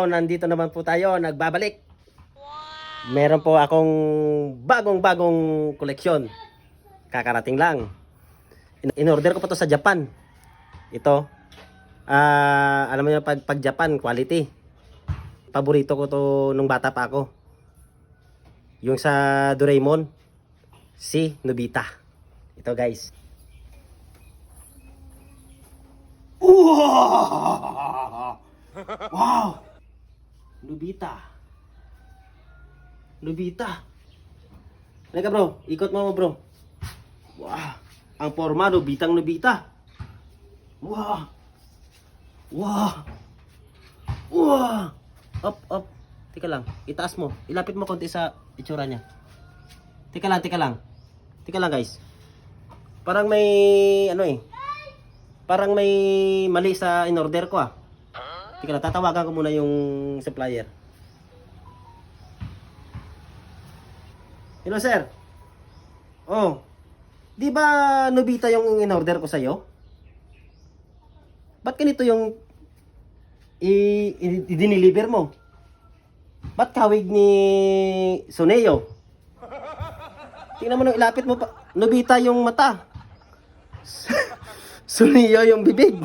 Nandito naman po tayo, nagbabalik. Meron po akong bagong koleksyon. Kakarating lang. In-order ko pa to sa Japan. Ito. Alam mo yun, pag Japan, quality. Paborito ko to nung bata pa ako. Yung sa Doraemon, si Nobita. Ito guys. Wow! Nobita. Nobita. Halika bro, ikot mo bro. Wow! Ang forma, Nobitang Nobita. Wow! Wow! Wow! Up. Teka lang, itaas mo. Ilapit mo konti sa itsura niya. Teka lang. Teka lang guys. Parang may parang may mali sa in-order ko ah. Teka lang, tatawagan ko muna yung supplier. Hello sir. Oh. Di ba Nobita yung in-order ko sa'yo? Ba't ganito yung i-deliver mo? Ba't kawig ni Suneo? Tingnan mo nung ilapit mo pa. Nobita yung mata. Suneo yung bibig.